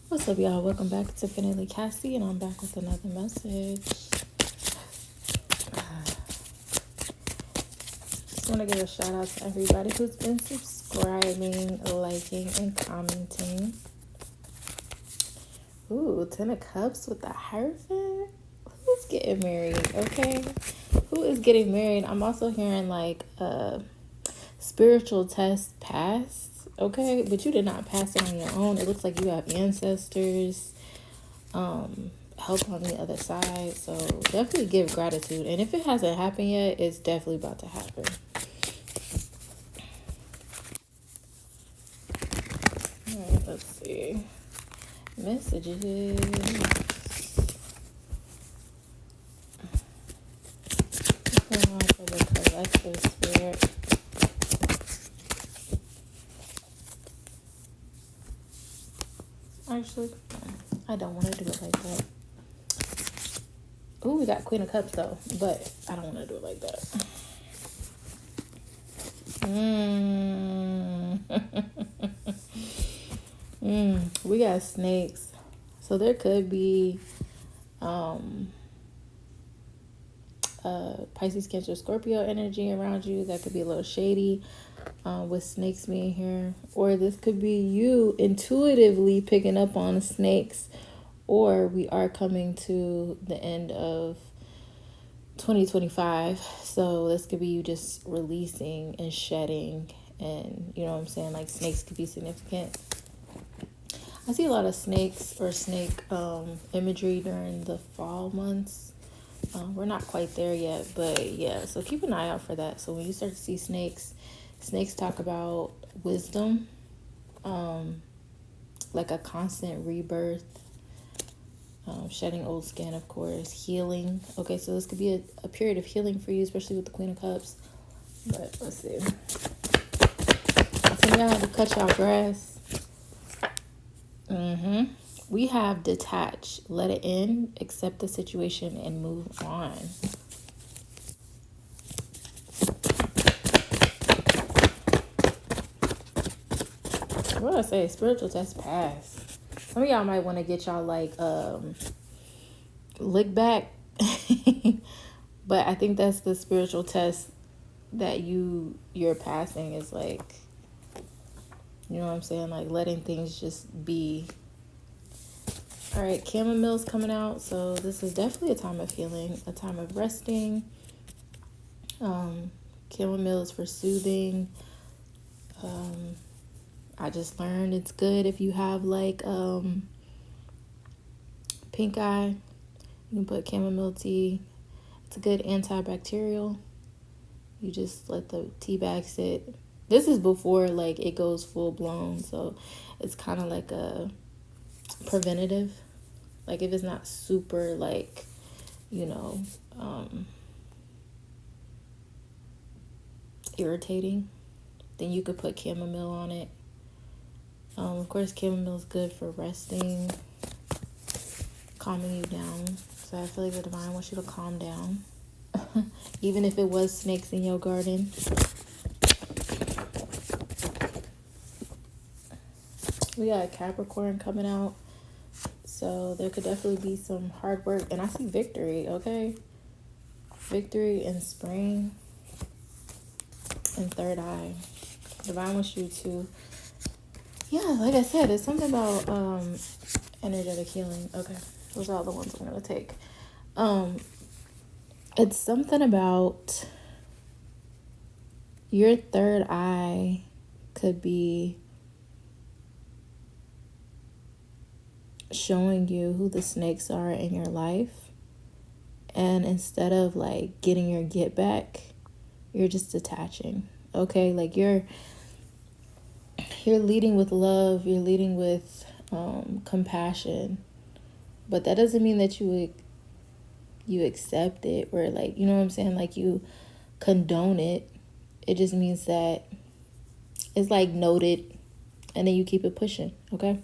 What's up, y'all? Welcome back to Finally Cassie, and I'm back with another message. Just want to give a shout out to everybody who's been subscribing, liking, and commenting. Ooh, 10 of Cups with the Hierophant. Who's getting married? Okay, who is getting married? I'm also hearing like spiritual test passed. Okay, but you did not pass it on your own. It looks like you have ancestors. Help on the other side, so definitely give gratitude, and if it hasn't happened yet, it's definitely about to happen. All right, let's see messages. What's going on for the collective spirit? Actually, I don't want to do it like that. Ooh, we got Queen of Cups though, but I don't want to do it like that. We got snakes, so there could be Pisces, Cancer, Scorpio energy around you that could be a little shady, with snakes being here, or this could be you intuitively picking up on snakes, or we are coming to the end of 2025, so this could be you just releasing and shedding, and you know what I'm saying, like snakes could be significant. I see a lot of snakes or snake imagery during the fall months. We're not quite there yet, but yeah, so keep an eye out for that. So when you start to see snakes, snakes talk about wisdom, like a constant rebirth, shedding old skin, of course, healing. Okay, so this could be a period of healing for you, especially with the Queen of Cups. But let's see. So y'all have to cut y'all grass. We have detach, let it in, accept the situation, and move on. What did I say? Spiritual test pass. Some of y'all might want to get y'all like lick back. But I think that's the spiritual test that you're passing, is like, you know what I'm saying, like letting things just be. All right, chamomile's coming out, so this is definitely a time of healing, a time of resting. Chamomile is for soothing. I just learned it's good if you have like pink eye. You can put chamomile tea. It's a good antibacterial. You just let the tea bag sit. This is before like it goes full blown, so it's kind of like a preventative. Like if it's not super like, you know, irritating, then you could put chamomile on it. Of course, chamomile is good for resting, calming you down. So I feel like the divine wants you to calm down. Even if it was snakes in your garden. We got Capricorn coming out. So there could definitely be some hard work. And I see victory, okay? Victory in spring. And third eye. Divine wants you to, yeah, like I said, it's something about energetic healing. Okay, those are all the ones I'm gonna take. It's something about your third eye could be showing you who the snakes are in your life, and instead of like getting your get back, you're just detaching. Okay, like you're leading with love, you're leading with compassion, but that doesn't mean that you accept it, or like, you know what I'm saying, like you condone it. It just means that it's like noted, and then you keep it pushing. Okay.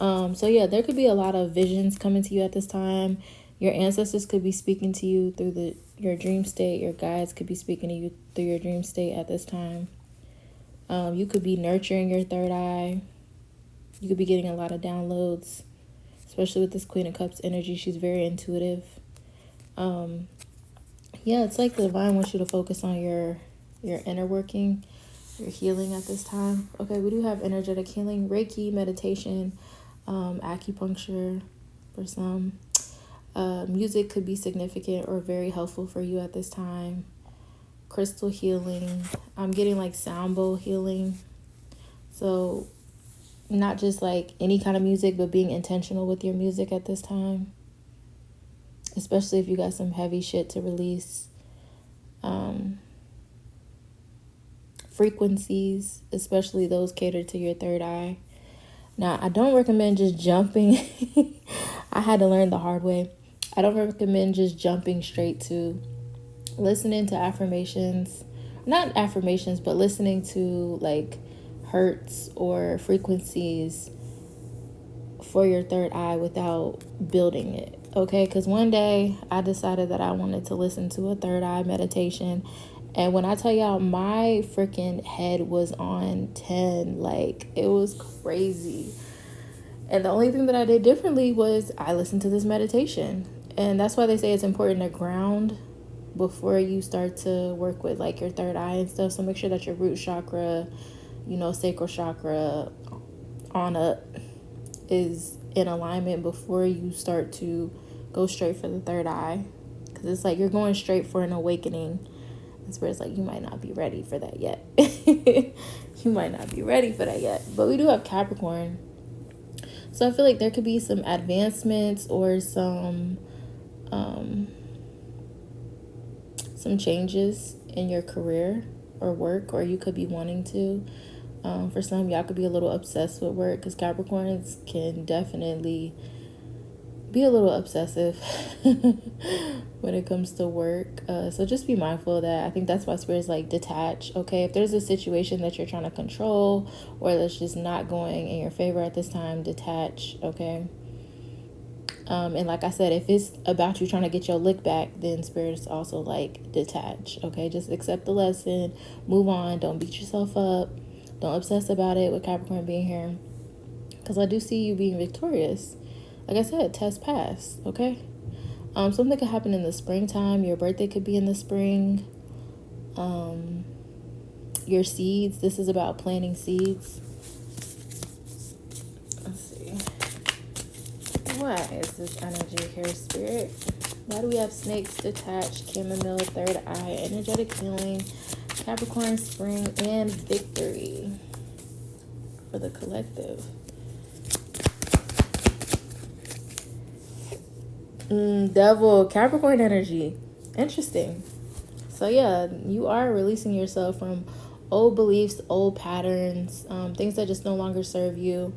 So yeah, there could be a lot of visions coming to you at this time. Your ancestors could be speaking to you through your dream state. Your guides could be speaking to you through your dream state at this time. You could be nurturing your third eye. You could be getting a lot of downloads, especially with this Queen of Cups energy. She's very intuitive. Yeah, it's like the divine wants you to focus on your inner working, your healing at this time. Okay, we do have energetic healing, Reiki, meditation, acupuncture for some. Music could be significant or very helpful for you at this time. Crystal healing. I'm getting like sound bowl healing. So not just like any kind of music, but being intentional with your music at this time. Especially if you got some heavy shit to release. Frequencies, especially those catered to your third eye. Now, I don't recommend just jumping. I had to learn the hard way. I don't recommend just jumping straight to listening to affirmations. Not affirmations, but listening to like hertz or frequencies for your third eye without building it. Okay, because one day I decided that I wanted to listen to a third eye meditation. And when I tell y'all, my freaking head was on 10. Like, it was crazy. And the only thing that I did differently was I listened to this meditation. And that's why they say it's important to ground before you start to work with like your third eye and stuff. So make sure that your root chakra, sacral chakra on up is in alignment before you start to go straight for the third eye. Because it's like you're going straight for an awakening. That's where it's like you might not be ready for that yet. You might not be ready for that yet. But we do have Capricorn. So I feel like there could be some advancements or some changes in your career or work, or you could be wanting to. For some, y'all could be a little obsessed with work, because Capricorns can definitely be a little obsessive when it comes to work. So just be mindful of that. I think that's why Spirit's like detach. Okay, if there's a situation that you're trying to control or that's just not going in your favor at this time, detach. Okay. And like I said, if it's about you trying to get your lick back, then Spirit's also like detach. Okay, just accept the lesson, move on, don't beat yourself up, don't obsess about it with Capricorn being here, because I do see you being victorious. Like I said, test pass, okay? Something could happen in the springtime. Your birthday could be in the spring. Your seeds. This is about planting seeds. Let's see. Why is this energy here, Spirit? Why do we have snakes, detached, chamomile, third eye, energetic healing, Capricorn, spring, and victory for the collective? Devil, Capricorn energy. Interesting. So yeah, you are releasing yourself from old beliefs, old patterns, things that just no longer serve you,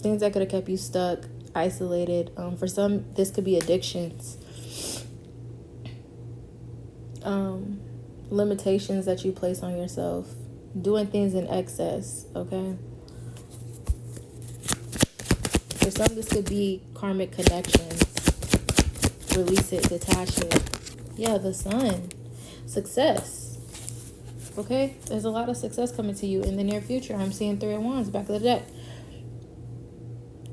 things that could have kept you stuck, isolated. For some, this could be addictions, limitations that you place on yourself, doing things in excess, okay? For some, this could be karmic connections. Release it, detach it. Yeah, the sun. Success. Okay? There's a lot of success coming to you in the near future. I'm seeing 3 of Wands, back of the deck.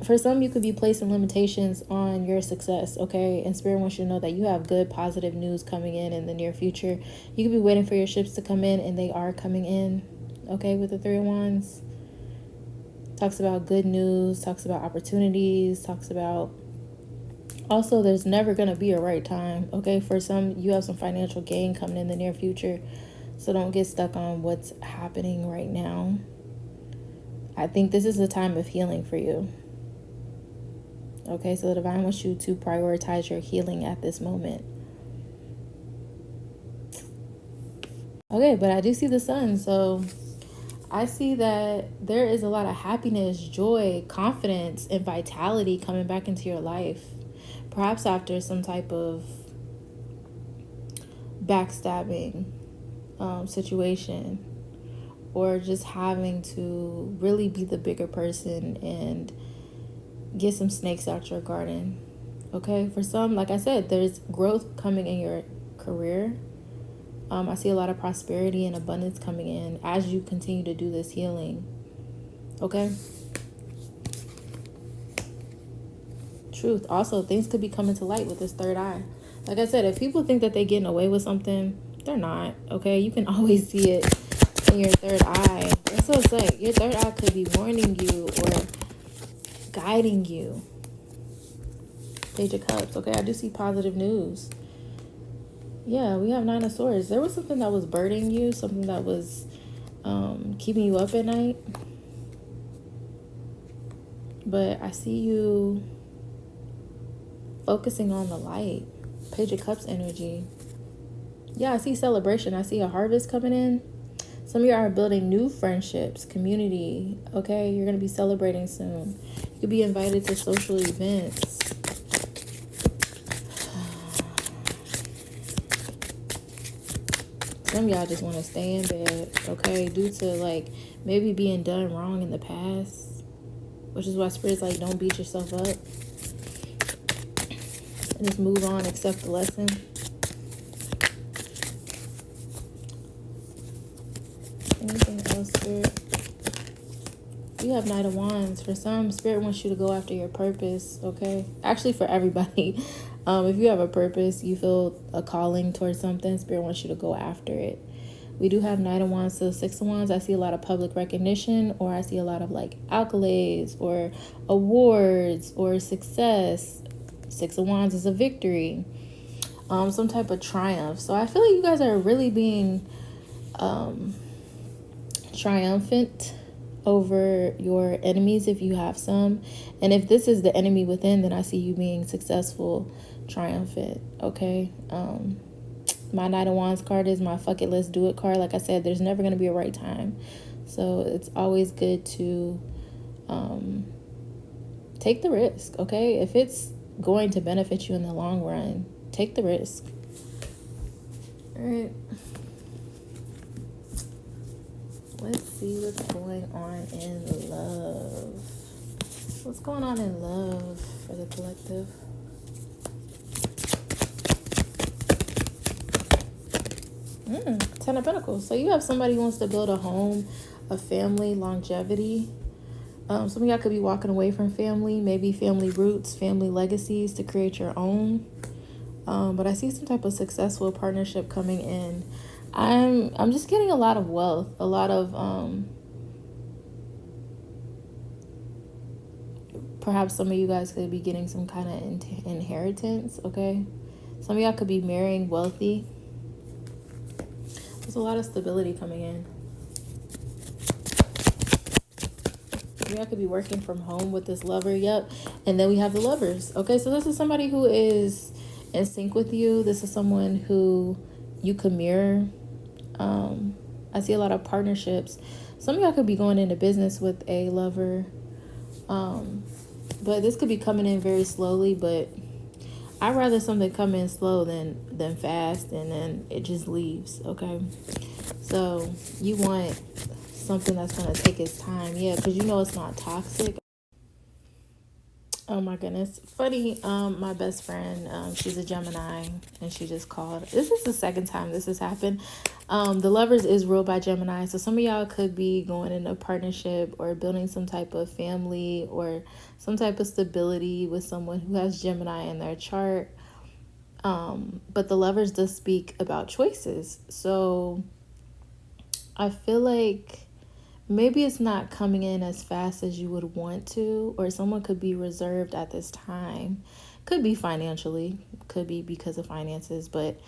For some, you could be placing limitations on your success, okay? And Spirit wants you to know that you have good, positive news coming in the near future. You could be waiting for your ships to come in, and they are coming in, okay, with the 3 of Wands. Talks about good news, talks about opportunities, talks about... Also, there's never going to be a right time, okay? For some, you have some financial gain coming in the near future, so don't get stuck on what's happening right now. I think this is a time of healing for you. Okay, so the divine wants you to prioritize your healing at this moment. Okay, but I do see the sun, so I see that there is a lot of happiness, joy, confidence, and vitality coming back into your life. Perhaps after some type of backstabbing situation, or just having to really be the bigger person and get some snakes out your garden. Okay, for some, like I said, there's growth coming in your career. I see a lot of prosperity and abundance coming in as you continue to do this healing. Okay, truth. Also, things could be coming to light with this third eye. Like I said, if people think that they're getting away with something, they're not. Okay, you can always see it in your third eye. That's what it's like. Your third eye could be warning you or guiding you. Page of Cups. Okay, I do see positive news. Yeah, we have Nine of Swords. There was something that was burdening you, something that was keeping you up at night. But I see you focusing on the light. Page of Cups energy. Yeah, I see celebration. I see a harvest coming in. Some of you are building new friendships, community. Okay, you're going to be celebrating soon. You could be invited to social events. Some of y'all just want to stay in bed, okay, due to like maybe being done wrong in the past, which is why Spirit's like, don't beat yourself up and just move on, accept the lesson. Anything else, Spirit? You have Knight of Wands. For some, Spirit wants you to go after your purpose, okay? Actually, for everybody. If you have a purpose, you feel a calling towards something, Spirit wants you to go after it. We do have Knight of Wands, so Six of Wands. I see a lot of public recognition, or I see a lot of like accolades or awards or success. Six of Wands is a victory, some type of triumph. So I feel like you guys are really being triumphant over your enemies if you have some. And if this is the enemy within, then I see you being successful, triumphant, okay? My Knight of Wands card is my fuck it, let's do it card. Like I said, there's never going to be a right time. So it's always good to take the risk, okay? If it's going to benefit you in the long run, take the risk. All right. Let's see what's going on in love. What's going on in love for the collective? Ten of Pentacles. So you have somebody who wants to build a home, a family, longevity. Some of y'all could be walking away from family, maybe family roots, family legacies to create your own. But I see some type of successful partnership coming in. I'm just getting a lot of wealth, a lot of perhaps some of you guys could be getting some kind of inheritance, okay? Some of y'all could be marrying wealthy. There's a lot of stability coming in. Y'all could be working from home with this lover, yep. And then we have the Lovers, okay? So this is somebody who is in sync with you. This is someone who you could mirror. I see a lot of partnerships. Some of y'all could be going into business with a lover. But this could be coming in very slowly, but I'd rather something come in slow than fast and then it just leaves, okay? So you want something that's going to take its time, yeah, because you know it's not toxic. Oh my goodness. Funny, my best friend, she's a Gemini, and she just called. This is the second time this has happened. The Lovers is ruled by Gemini, so some of y'all could be going in a partnership or building some type of family or some type of stability with someone who has Gemini in their chart. But the Lovers does speak about choices. So I feel like maybe it's not coming in as fast as you would want to, or someone could be reserved at this time. Could be financially, could be because of finances, but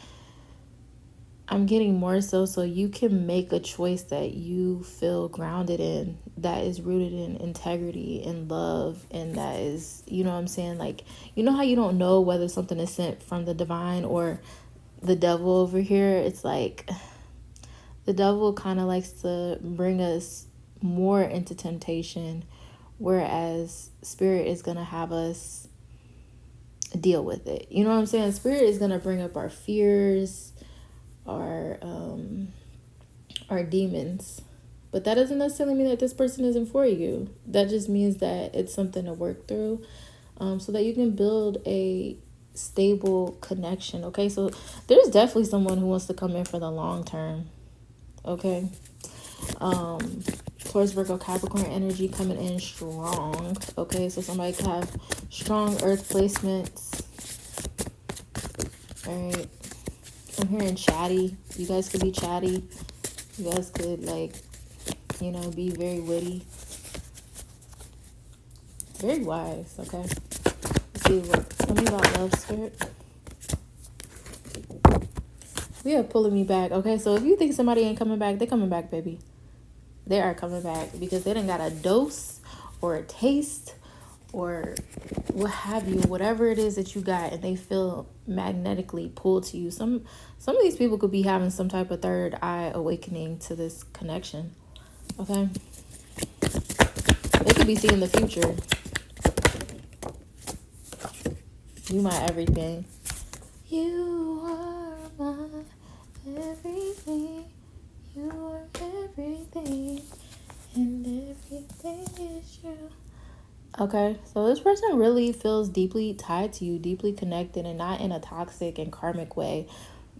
I'm getting more so you can make a choice that you feel grounded in, that is rooted in integrity and love, and that is, you know what I'm saying? Like, you know how you don't know whether something is sent from the divine or the devil over here? It's like the devil kind of likes to bring us more into temptation, whereas Spirit is going to have us deal with it. You know what I'm saying? Spirit is going to bring up our fears, our demons. But that doesn't necessarily mean that this person isn't for you. That just means that it's something to work through, so that you can build a stable connection, okay? So there's definitely someone who wants to come in for the long term, okay? Taurus, Virgo, Capricorn energy coming in strong. Okay, so somebody could have strong earth placements. All right. I'm hearing chatty. You guys could be chatty. You guys could, like, you know, be very witty. Very wise, okay? Let's see what. Tell me about love, Spirit. We are pulling me back, okay? So if you think somebody ain't coming back, they're coming back, baby. They are coming back because they done got a dose or a taste or what have you, whatever it is that you got, and they feel magnetically pulled to you. Some of these people could be having some type of third eye awakening to this connection, okay? They could be seeing the future. You my everything. You are my everything. You are everything, and everything is you. Okay, so this person really feels deeply tied to you, deeply connected, and not in a toxic and karmic way,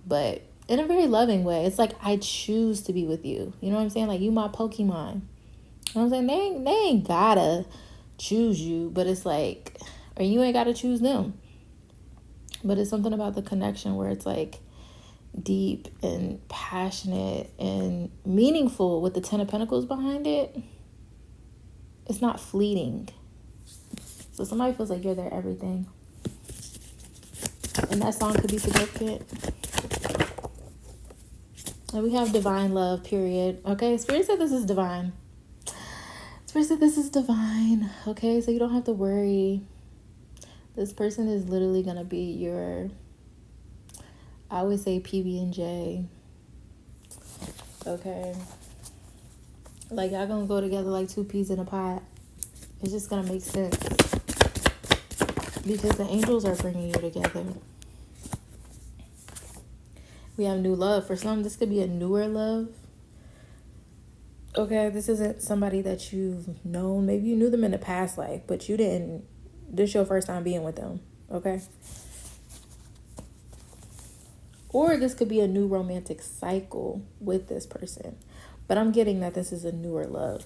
but in a very loving way. It's like, I choose to be with you. You know what I'm saying? Like, you my Pokemon. You know what I'm saying? They ain't gotta choose you, but it's like, or you ain't gotta choose them. But it's something about the connection where it's like deep and passionate and meaningful with the Ten of Pentacles behind it. It's not fleeting. So somebody feels like you're their everything. And that song could be significant. And we have divine love, period. Okay, Spirit said this is divine. Spirit said this is divine. Okay, so you don't have to worry. This person is literally going to be your, I always say, PB&J. Okay. Like, y'all gonna go together like two peas in a pot. It's just gonna make sense. Because the angels are bringing you together. We have new love. For some, this could be a newer love. Okay, this isn't somebody that you've known. Maybe you knew them in a past life, but you didn't. This is your first time being with them. Okay? Or this could be a new romantic cycle with this person. But I'm getting that this is a newer love.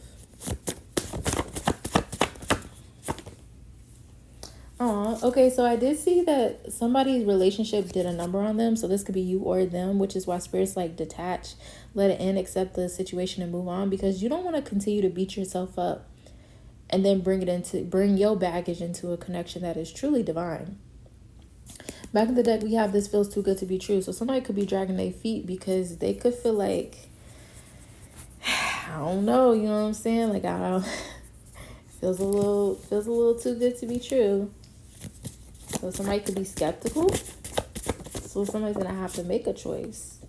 Okay, so I did see that somebody's relationship did a number on them. So this could be you or them, which is why Spirit's like, detach, let it end, accept the situation and move on. Because you don't want to continue to beat yourself up and then bring your baggage into a connection that is truly divine. Back in the deck, we have this feels too good to be true. So somebody could be dragging their feet because they could feel like, I don't know, you know what I'm saying? Like, I don't, feels a little too good to be true. So somebody could be skeptical. So somebody's going to have to make a choice.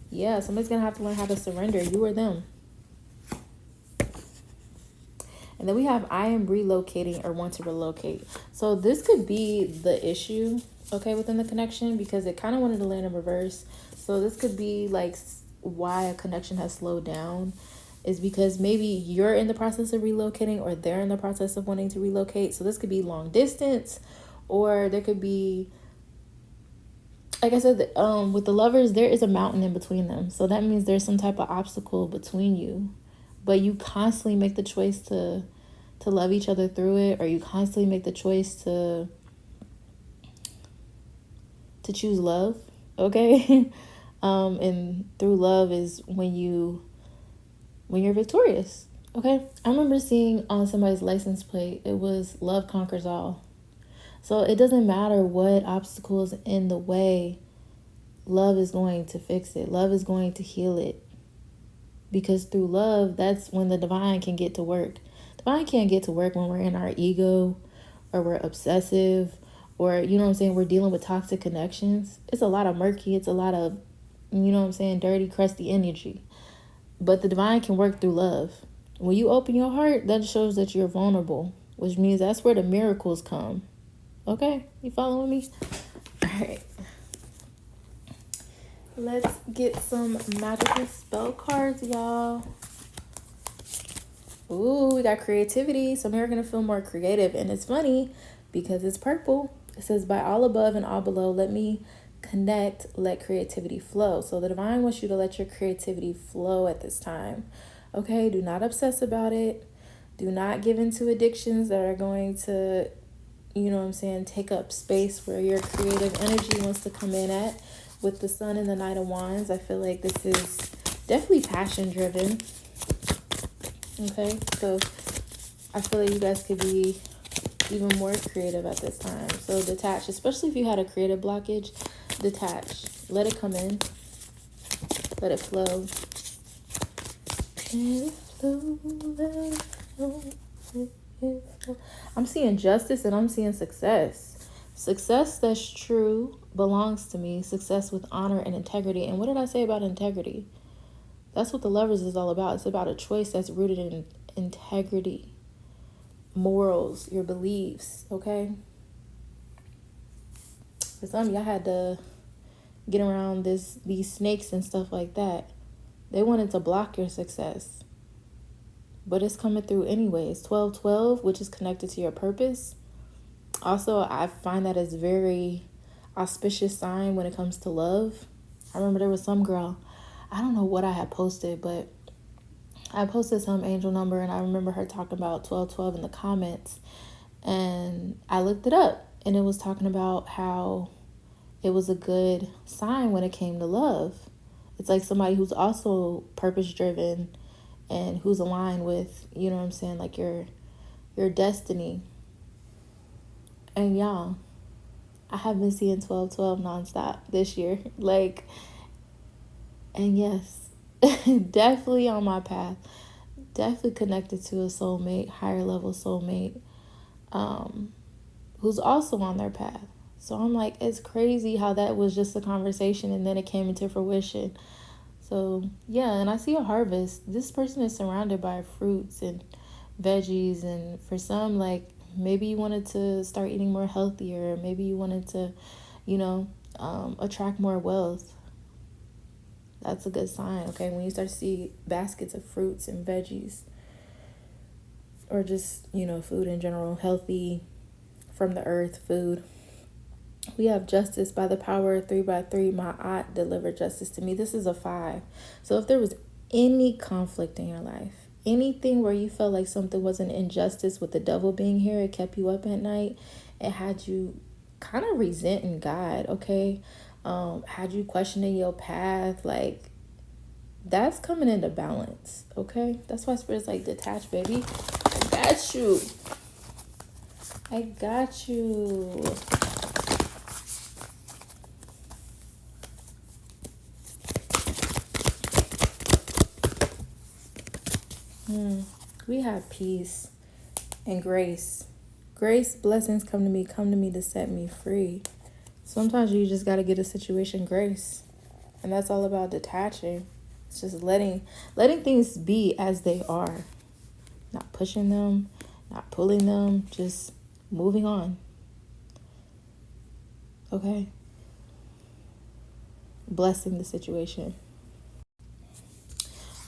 Yeah, somebody's going to have to learn how to surrender, you or them. And then we have, I am relocating or want to relocate. So this could be the issue, okay, within the connection, because it kind of wanted to land in reverse. So this could be like why a connection has slowed down, is because maybe you're in the process of relocating or they're in the process of wanting to relocate. So this could be long distance, or there could be, like I said, with the lovers, there is a mountain in between them. So that means there's some type of obstacle between you. But you constantly make the choice to love each other through it, or you constantly make the choice to choose love, okay? And through love is when you're victorious, okay? I remember seeing on somebody's license plate, it was love conquers all. So it doesn't matter what obstacles in the way, love is going to fix it. Love is going to heal it. Because through love, that's when the divine can get to work. Divine can't get to work when we're in our ego, or we're obsessive, or, you know what I'm saying, we're dealing with toxic connections. It's a lot of murky, it's a lot of, you know what I'm saying, dirty, crusty energy. But the divine can work through love. When you open your heart, that shows that you're vulnerable, which means that's where the miracles come. Okay, you following me? All right. Let's get some magical spell cards, y'all. Ooh, we got creativity. Some of you are going to feel more creative. And it's funny because it's purple. It says, by all above and all below, let me connect, let creativity flow. So the divine wants you to let your creativity flow at this time. Okay, do not obsess about it. Do not give into addictions that are going to, you know what I'm saying, take up space where your creative energy wants to come in at. With the Sun and the Knight of Wands, I feel like this is definitely passion driven. Okay, so I feel like you guys could be even more creative at this time. So detach, especially if you had a creative blockage, detach. Let it come in. Let it flow. Let it flow, let it flow, let it flow. I'm seeing justice and I'm seeing success. Success that's true belongs to me. Success with honor and integrity. And what did I say about integrity? That's what the Lovers is all about. It's about a choice that's rooted in integrity, morals, your beliefs, okay? For some of y'all had to get around these snakes and stuff like that. They wanted to block your success. But it's coming through anyways. 1212, which is connected to your purpose. Also, I find that as very auspicious sign when it comes to love. I remember there was some girl, I don't know what I had posted, but I posted some angel number and I remember her talking about 1212 in the comments. And I looked it up and it was talking about how it was a good sign when it came to love. It's like somebody who's also purpose driven and who's aligned with, you know what I'm saying, like your destiny. And y'all, I have been seeing 1212 nonstop this year. Like, and yes, definitely on my path. Definitely connected to a soulmate, higher level soulmate, who's also on their path. So I'm like, it's crazy how that was just a conversation and then it came into fruition. So yeah, and I see a harvest. This person is surrounded by fruits and veggies, and for some, like, maybe you wanted to start eating more healthier, maybe you wanted to, you know, attract more wealth. That's a good sign, okay? When you start to see baskets of fruits and veggies, or just, you know, food in general, healthy, from the earth food. We have justice by the power of 3 by 3. My aunt delivered justice to me. This is a 5. So if there was any conflict in your life, anything where you felt like something was an injustice with the devil being here, it kept you up at night, it had you kind of resenting God, okay? Had you questioning your path, like, that's coming into balance, okay? That's why Spirit's like, detach, baby. I got you. I got you. We have peace and grace. Grace, blessings come to me to set me free. Sometimes you just got to get a situation grace. And that's all about detaching. It's just letting things be as they are. Not pushing them, not pulling them, just moving on. Okay? Blessing the situation.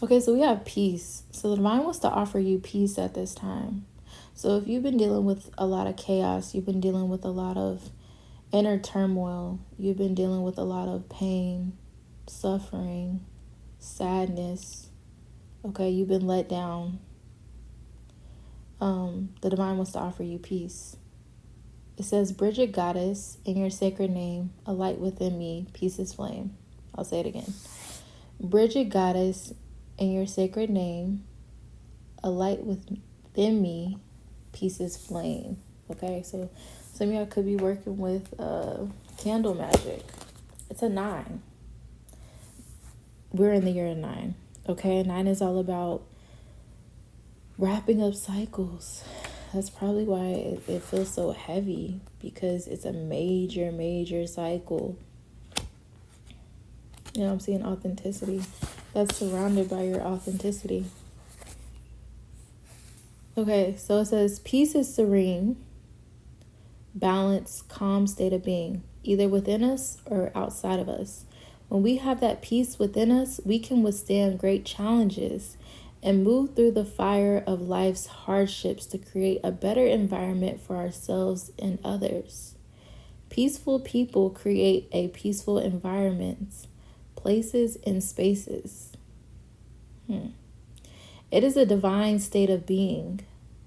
Okay, so we have peace. So the divine wants to offer you peace at this time. So if you've been dealing with a lot of chaos, you've been dealing with a lot of inner turmoil, you've been dealing with a lot of pain, suffering, sadness, okay, you've been let down, the divine wants to offer you peace. It says, Bridget Goddess, in your sacred name, a light within me, peace is flame. I'll say it again. Bridget Goddess, in your sacred name, a light within me, peace is flame. Okay, so some of y'all could be working with candle magic. It's a 9. We're in the year of 9. Okay, 9 is all about wrapping up cycles. That's probably why it feels so heavy, because it's a major cycle. You know, I'm seeing authenticity. That's surrounded by your authenticity. Okay, so it says, peace is serene, balanced, calm state of being, either within us or outside of us. When we have that peace within us, we can withstand great challenges and move through the fire of life's hardships to create a better environment for ourselves and others. Peaceful people create a peaceful environment, places and spaces. It is a divine state of being.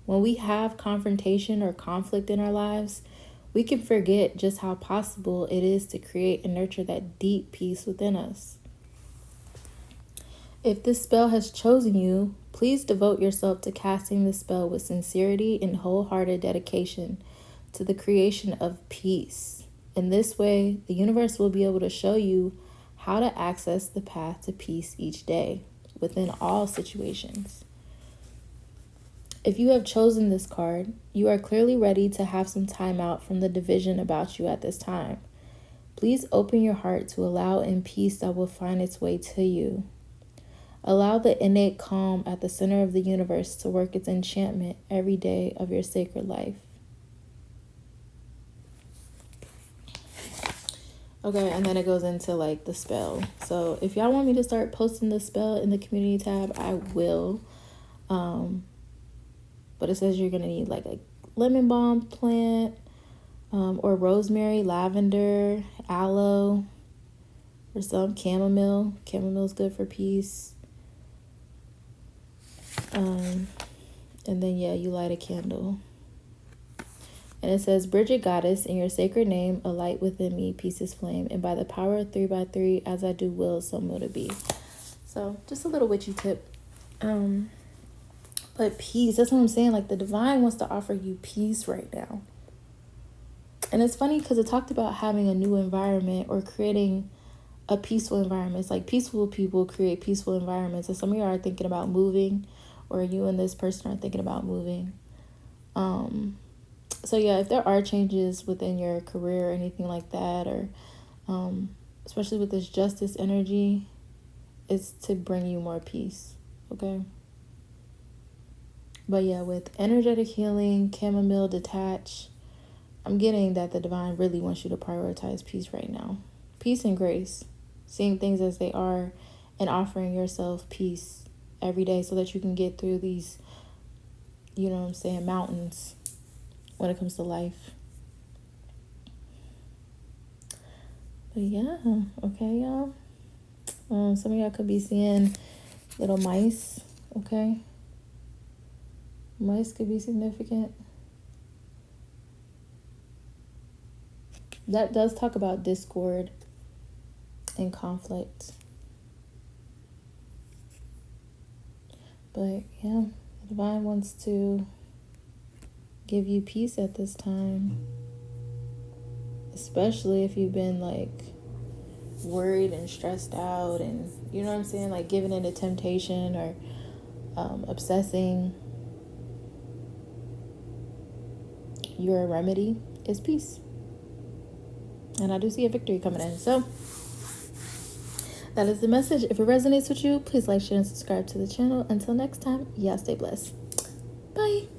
When we have confrontation or conflict in our lives, we can forget just how possible it is to create and nurture that deep peace within us. If this spell has chosen you, please devote yourself to casting the spell with sincerity and wholehearted dedication to the creation of peace. In this way, the universe will be able to show you how to access the path to peace each day within all situations. If you have chosen this card, you are clearly ready to have some time out from the division about you at this time. Please open your heart to allow in peace that will find its way to you. Allow the innate calm at the center of the universe to work its enchantment every day of your sacred life. Okay, and then it goes into like the spell. So if y'all want me to start posting the spell in the community tab, I will. But it says you're going to need like a lemon balm plant, or rosemary, lavender, aloe, or some chamomile. Chamomile is good for peace. And then, yeah, you light a candle. And it says, Bridget Goddess, in your sacred name, a light within me, peace is flame. And by the power of 3x3, as I do will, so mote it be. So just a little witchy tip. But peace, that's what I'm saying. Like, the divine wants to offer you peace right now. And it's funny because it talked about having a new environment or creating a peaceful environment. It's like peaceful people create peaceful environments. And some of you are thinking about moving, or you and this person are thinking about moving. So yeah, if there are changes within your career or anything like that, or especially with this justice energy, it's to bring you more peace, okay? But yeah, with energetic healing, chamomile, detach, I'm getting that the divine really wants you to prioritize peace right now. Peace and grace, seeing things as they are and offering yourself peace every day so that you can get through these, you know what I'm saying, mountains when it comes to life. But yeah, okay, y'all. Some of y'all could be seeing little mice, okay? Mice could be significant. That does talk about discord and conflict. But yeah, the divine wants to give you peace at this time, especially if you've been like worried and stressed out, and you know what I'm saying, like giving into temptation or obsessing. Your remedy is peace, and I do see a victory coming in. So that is the message. If it resonates with you, please like, share, and subscribe to the channel. Until next time, y'all stay blessed. Bye.